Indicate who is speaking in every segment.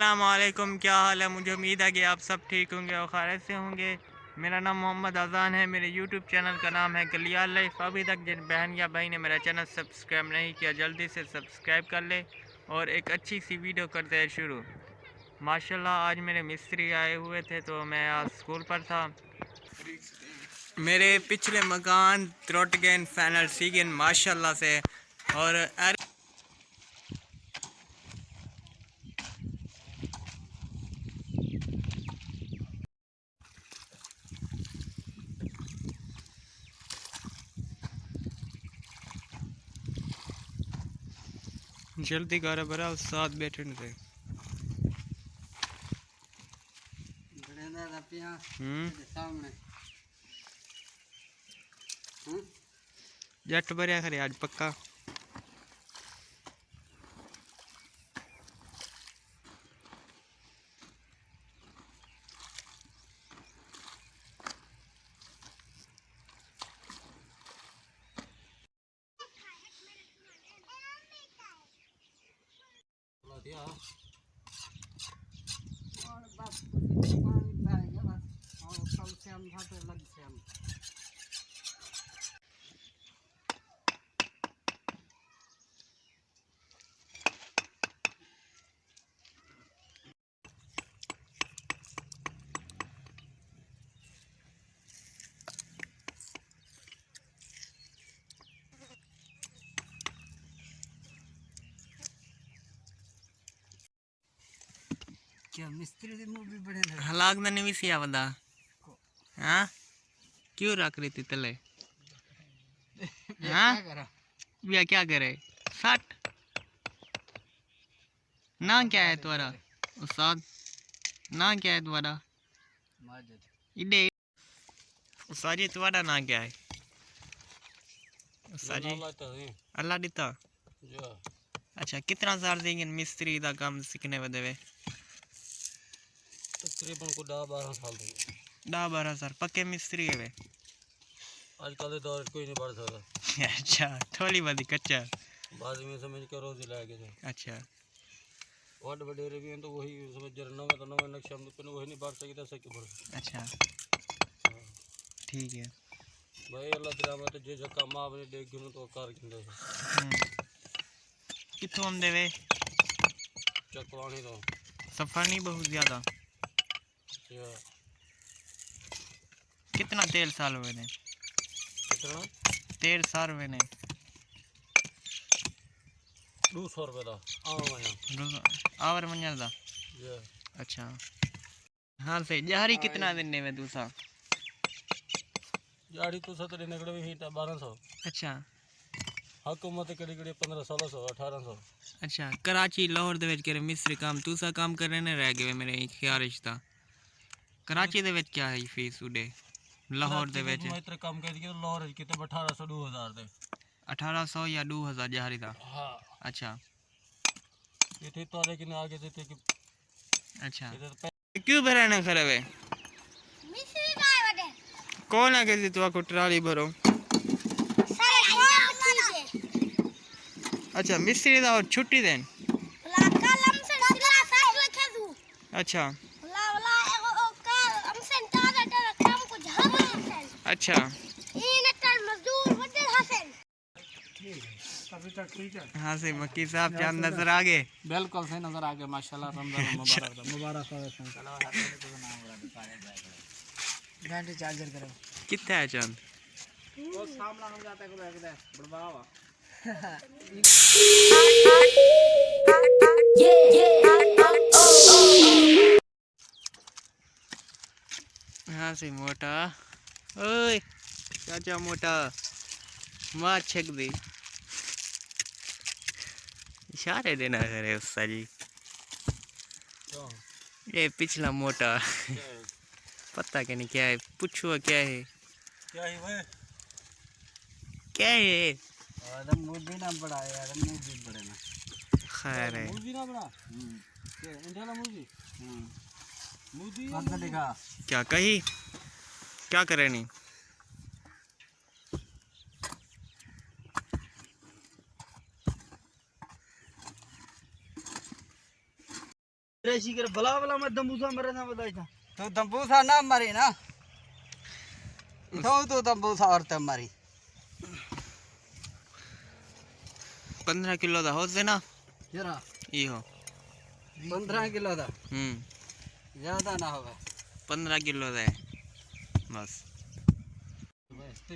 Speaker 1: अस्सलामुअलैकुम, क्या हाल है। मुझे उम्मीद है कि आप सब ठीक होंगे और खैरियत से होंगे। मेरा नाम मोहम्मद अज़ान है। मेरे यूट्यूब चैनल का नाम है गलियार लाइफ। अभी तक जिन बहन या भाई ने मेरा चैनल सब्सक्राइब नहीं किया, जल्दी से सब्सक्राइब कर ले और एक अच्छी सी वीडियो करते हैं शुरू। माशाल्लाह आज मेरे मिस्त्री आए हुए थे तो मैं आज स्कूल पर था। मेरे पिछले मकान त्रुट गए फैनल सीगन माशाल्लाह से। और जल्दी कर बरा साथ बैठे थे। जट भरिया खरे आज पक्का।
Speaker 2: और बस पानी पाएगा बस और कल से हम था तो लग से हम क्या मिस्त्री दे मुंह भी बड़े लगे
Speaker 1: हलाक नहीं भी सिया बदा। हाँ क्यों रख रही थी तले। हाँ
Speaker 2: क्या करा
Speaker 1: भैया क्या करे। सट ना क्या है तुम्हारा उस्ताद, ना क्या है तुम्हारा
Speaker 2: माजिद
Speaker 1: इडे उस्ताद जी, तुम्हारा ना क्या है उस्ताद जी। अल्लाह दिता। अच्छा कितना साल देंगे मिस्त्री का काम सीखने में देवे।
Speaker 2: तकरीबन को 10-12 साल देंगे।
Speaker 1: 10-12 साल पक्के मिस्त्री है वे।
Speaker 2: आजकल के दौर कोई नहीं बढ़ सकता।
Speaker 1: अच्छा थोड़ी बड़ी कच्चा।
Speaker 2: बाद में समझ कर रोज लाएंगे तो
Speaker 1: अच्छा
Speaker 2: वड वडेरे भी हैं तो वही समझ जरा नवे तो नवे नक्शा हम तो वही नहीं बढ़ सकता सके बढ़।
Speaker 1: अच्छा ठीक है
Speaker 2: भाई अल्लाह तेरा मत जे जका मां अपने देख गिनो तो कार गिंदे
Speaker 1: कितों हम देवे
Speaker 2: चकवानी तो
Speaker 1: सफा नहीं बहुत ज्यादा।
Speaker 2: या
Speaker 1: कितना 13 साल हुए ने।
Speaker 2: कितना
Speaker 1: 13 साल हुए ने।
Speaker 2: 200 रुपए दा आवा मना
Speaker 1: आवर मंजर दा।
Speaker 2: या
Speaker 1: अच्छा हाँ सही। जहरी कितना देने में दूसरा।
Speaker 2: याड़ी तो सतरे निकले भी 1200।
Speaker 1: अच्छा
Speaker 2: हुकूमत कड़ी कड़ी 1500 1800।
Speaker 1: अच्छा कराची लाहौर दे विच केरे मिस्त्री काम दूसरा काम करने ने रह गए मेरे ख्याल रिश्ता। कराची दे विच क्या है फीस उडे लाहौर दे विच।
Speaker 2: मैं इतने काम कर दिया लाहौर कितने 1800 2000 दे
Speaker 1: 1800 या 2000 जहरी दा।
Speaker 2: हाँ
Speaker 1: अच्छा
Speaker 2: ये थे तो लेकिन आगे से थे कि
Speaker 1: अच्छा
Speaker 2: इधर
Speaker 1: क्यों भराना खराब है।
Speaker 3: मिस्री काय वडे
Speaker 1: कौन आगे से तो आपको ट्राली भरो।
Speaker 3: सारे कॉम कीजे
Speaker 1: अच्छा मिस्त्री दा और छुट्टी देन।
Speaker 3: ला कलम से सिला साथ रखे दू
Speaker 1: अच्छा
Speaker 3: ला एगो कल हम सेंटर दा काम को झाब हसन
Speaker 1: अच्छा
Speaker 3: ई नटल मजदूर वडे हसन
Speaker 2: अभी तक ठीक है।
Speaker 1: हाँ से मक्की साहब चांद नजर आ गए।
Speaker 2: बिल्कुल सही नजर आ गया माशाल्लाह रमजान मुबारक हो घंटे चार्जर करो
Speaker 1: कितना है चांद।
Speaker 2: वो सामना हम जाता है को बैठ दे बड़बावा
Speaker 1: हाँ से मोटा ओए चाचा मोटा माँ छक दी इशारे देना करे उस्ता जी। ये पिछला मोटा पता क्या नहीं क्या है पूछो क्या है
Speaker 2: क्या है भाई
Speaker 1: क्या है।
Speaker 2: आदम मुझे ना बड़ा है यार मुझे बड़े ना
Speaker 1: खैर है
Speaker 2: मुझे ना बड़ा के इंडिया मुझे मुझे कब देखा
Speaker 1: क्या कही क्या करे नहीं।
Speaker 4: प्रेसी कर भला भला मैं दम्बूसा मरे ना बताई था
Speaker 2: तो दम्बूसा ना मरी ना तो दम्बूसा और तब मरी
Speaker 1: 15 किलो दा हो से ना
Speaker 2: जरा
Speaker 1: ई हो
Speaker 2: 15 किलो दा ज्यादा ना होगा
Speaker 1: 15 किलो दा है बस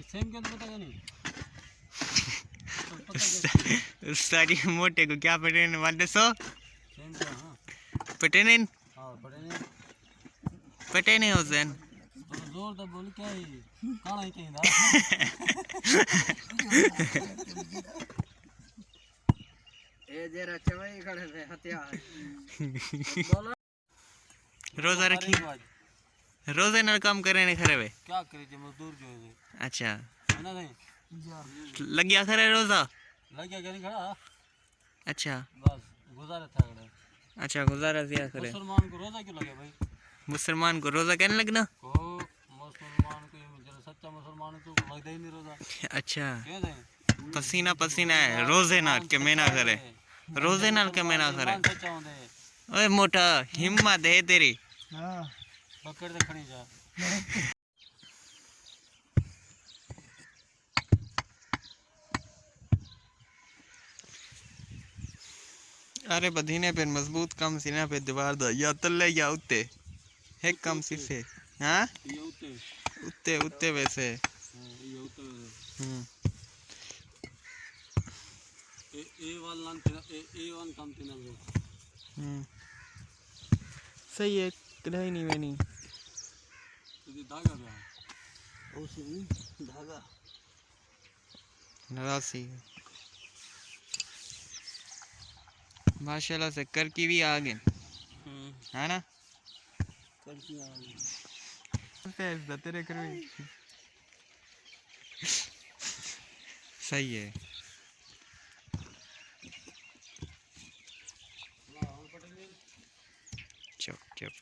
Speaker 4: सेम के पता नहीं
Speaker 1: सारी मोटे को क्या पटेने वाले सो
Speaker 4: सेम का हां
Speaker 1: पटेने
Speaker 4: हां पटेने
Speaker 1: पटेने हुसैन
Speaker 4: जोर तो बोल क्या है काला ही कहीं दा
Speaker 2: ए जरा चवई खड़े थे हथियार
Speaker 1: रोजा रखी रोजे ना काम करे ने खरे वे
Speaker 4: क्या करे जे मजदूर जो है
Speaker 1: अच्छा
Speaker 4: है ना नहीं
Speaker 1: लग गया खरे रोजा
Speaker 4: लग गया नहीं खड़ा
Speaker 1: अच्छा
Speaker 4: बस गुजारा था खड़ा
Speaker 1: अच्छा गुजारा दिया करे
Speaker 4: मुसलमान को रोजा क्यों लगे भाई
Speaker 1: मुसलमान को रोजा कहने लगना
Speaker 4: को मुसलमान को जरा सच्चा मुसलमान तो लगता ही नहीं रोजा
Speaker 1: अच्छा
Speaker 4: क्यों है
Speaker 1: पसीना पसीना है रोजे ना के मेना करे रोजे नाल के मेना करे
Speaker 4: सच्चा होंदे
Speaker 1: ओए मोटा हिम्मत है तेरी
Speaker 4: हां पकड़ दे खणी जा
Speaker 1: अरे बधीने पे मजबूत कम सीना पे दीवार दा या तले या उत्ते है कम सिफे हां
Speaker 4: ये उते
Speaker 1: उत्ते उत्ते वैसे
Speaker 4: ये उते ए वाला नाम ए वन काम तेना लो
Speaker 1: सही है कढ़ाई नहीं मैंने
Speaker 4: ये धागा पे ओ सी धागा
Speaker 1: नरासी माशाल्लाह से कर की भी आ गए है ना
Speaker 4: कर की आ गई
Speaker 1: तेरे कर सही है चुप चुप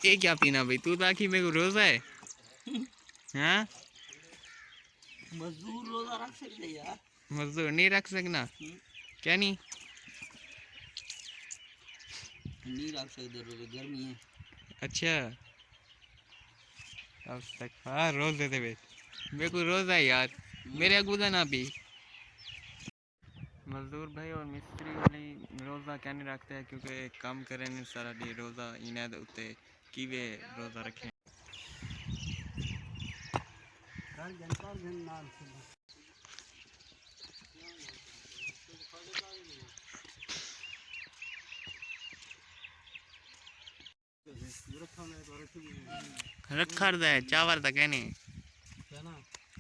Speaker 1: ये क्या पीना भाई तू ताकि मेरे को रोजा है हाँ
Speaker 4: मजदूर रोजा रख सकते यार
Speaker 1: मजदूर नहीं रख सकना क्या नहीं
Speaker 4: रख सकते रोजा गर्मी है
Speaker 1: अच्छा अब तक हाँ रोज देते भाई मेरे को रोजा है यार मेरे अगुदा ना भी मजदूर भाई और मिस्त्री वाली रोज़ा क्या नहीं रखते हैं क्योंकि काम करें नहीं सारा डी रोज़ा इन्हें उते की वे रोज़ा रखें रखा है चावल तक कहने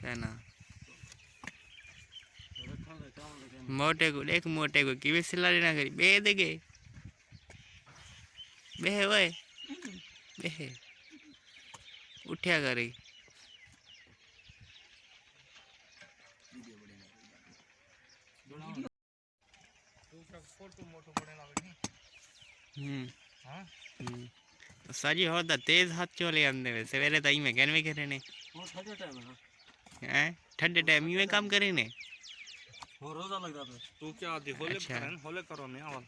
Speaker 1: कहना मोटे को देख मोटे को किवे सिला लेना करी बे देगे बे ओए बे उठ्या करी तो साजी हो दा तेज हाथ चले आंदे वे सवेरे ताई में कहने करे ने
Speaker 4: वो ठंडे टाइम
Speaker 1: हैं ठंडे टाइम में काम करे ने
Speaker 4: वो रोजा लगता है
Speaker 5: तू क्या आदि होले
Speaker 1: अच्छा।
Speaker 5: करन होले करो ने आवल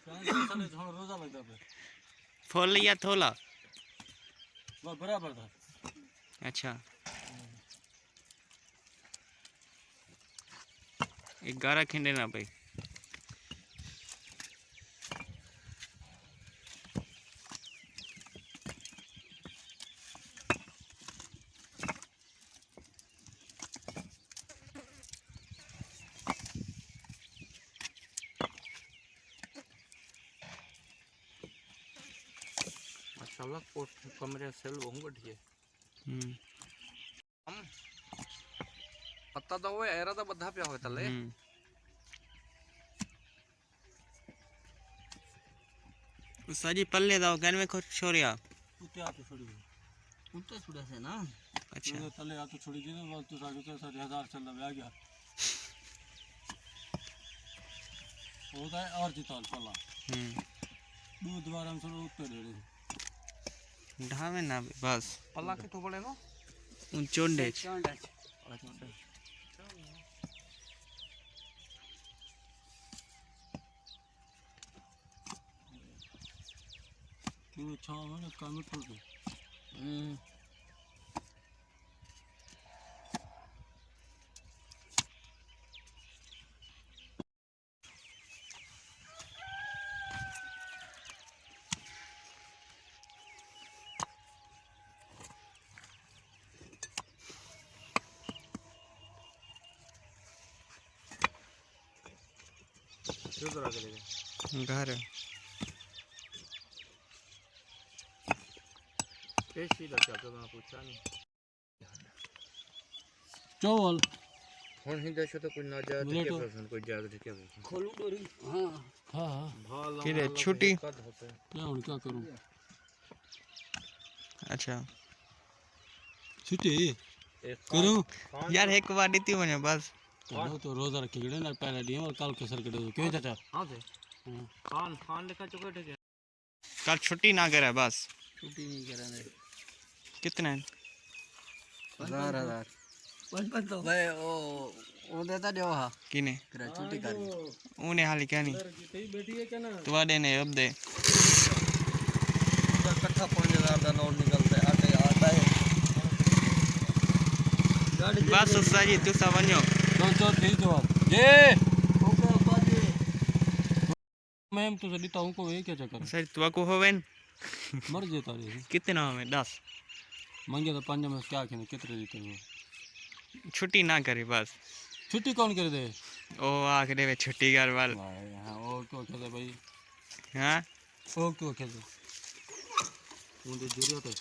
Speaker 4: चले थोड़ा रोजा लगता है
Speaker 1: फूल या थोला
Speaker 4: वो बराबर था
Speaker 1: अच्छा 11 खिंडे ना भाई
Speaker 5: माशाल्लाह कोट कमरे सेल होंगे बढ़िया हम पत्ता तो वो एरा तो बद्धा पे होए तले
Speaker 1: साजी पल्ले दाओ गन में खुद छोरिया
Speaker 4: उते आके छोड़ी
Speaker 2: उते छुड़ा से ना
Speaker 1: अच्छा
Speaker 4: तो तले आके छोड़ी जी ना तो साढ़े 1000 चल रहा है गया होता है और जिताल पला दूध बार हम सब उत्तर दे रहे
Speaker 1: ढावे ना बस
Speaker 5: पल्ला के तो बड़े नो
Speaker 1: उन चोंडे
Speaker 4: पूरे छाव है ना काम में खोल दो
Speaker 1: घर
Speaker 4: चावल
Speaker 1: फोन ही देशो तो कुछ ना जाए
Speaker 4: मिनट हो।
Speaker 1: कोई जाए क्या
Speaker 4: खोलू डोरी हाँ हाँ हाँ
Speaker 1: किरे छुट्टी
Speaker 4: क्या हूँ क्या करूँ
Speaker 1: अच्छा
Speaker 4: छुट्टी करूँ
Speaker 1: यार एक बार दी थी मैंने बस
Speaker 4: करो तो रोजा रखे गए ना पहले दिए और कल के सर के दो क्यों चाचा
Speaker 1: हाँ से
Speaker 4: हाँ,
Speaker 1: खान खान लिखा चुका ठीक है कल छुट्टी ना करे बस
Speaker 5: छुट्टी नहीं कराने
Speaker 1: कितने
Speaker 5: 1000 55 तो भाई वो देता जो हाँ
Speaker 1: किने
Speaker 5: तेरा छुट्टी कर
Speaker 1: उने हाली क्या नहीं
Speaker 4: बैठी है क्या ना
Speaker 1: तो दे ने अब दे
Speaker 5: इकट्ठा 5000 का नोट निकलता है आता है
Speaker 1: बस उस्ताद जी तू समझो
Speaker 4: चल ठीक जवाब ये
Speaker 5: ओके बाजी
Speaker 4: मैम तो सदी ताऊ को ये क्या चक्कर
Speaker 1: सर तू को होवेन
Speaker 4: मर जाता रे
Speaker 1: कितना हमें 10
Speaker 4: मंगे तो 5 में क्या खेने कितने देते हो
Speaker 1: छुट्टी ना करी बस
Speaker 4: छुट्टी कौन कर दे
Speaker 1: ओ आखिरी में छुट्टी कर वाल
Speaker 4: हाँ वो क्यों खेले भाई
Speaker 1: हाँ
Speaker 4: वो क्यों खेले मुझे जरूरत है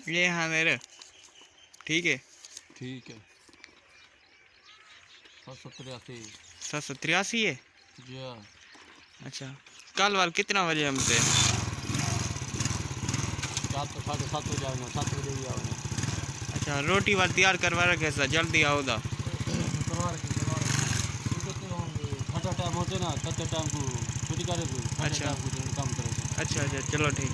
Speaker 1: ये हाँ मेरे ठीक है
Speaker 4: ठीक है 783
Speaker 1: 783 है
Speaker 4: जी हाँ
Speaker 1: अच्छा कल वाल कितना बजे हम थे
Speaker 4: रात को 7:30 बजे आऊँगा 7 बजे भी आऊँगा
Speaker 1: अच्छा रोटी वाल तैयार करवा रखे सर जल्दी आओ दा
Speaker 4: खटा टाइम होते ना खटे टाइम को छुट्टी करे को
Speaker 1: अच्छा।
Speaker 4: टाइम को काम करे
Speaker 1: अच्छा अच्छा चलो ठीक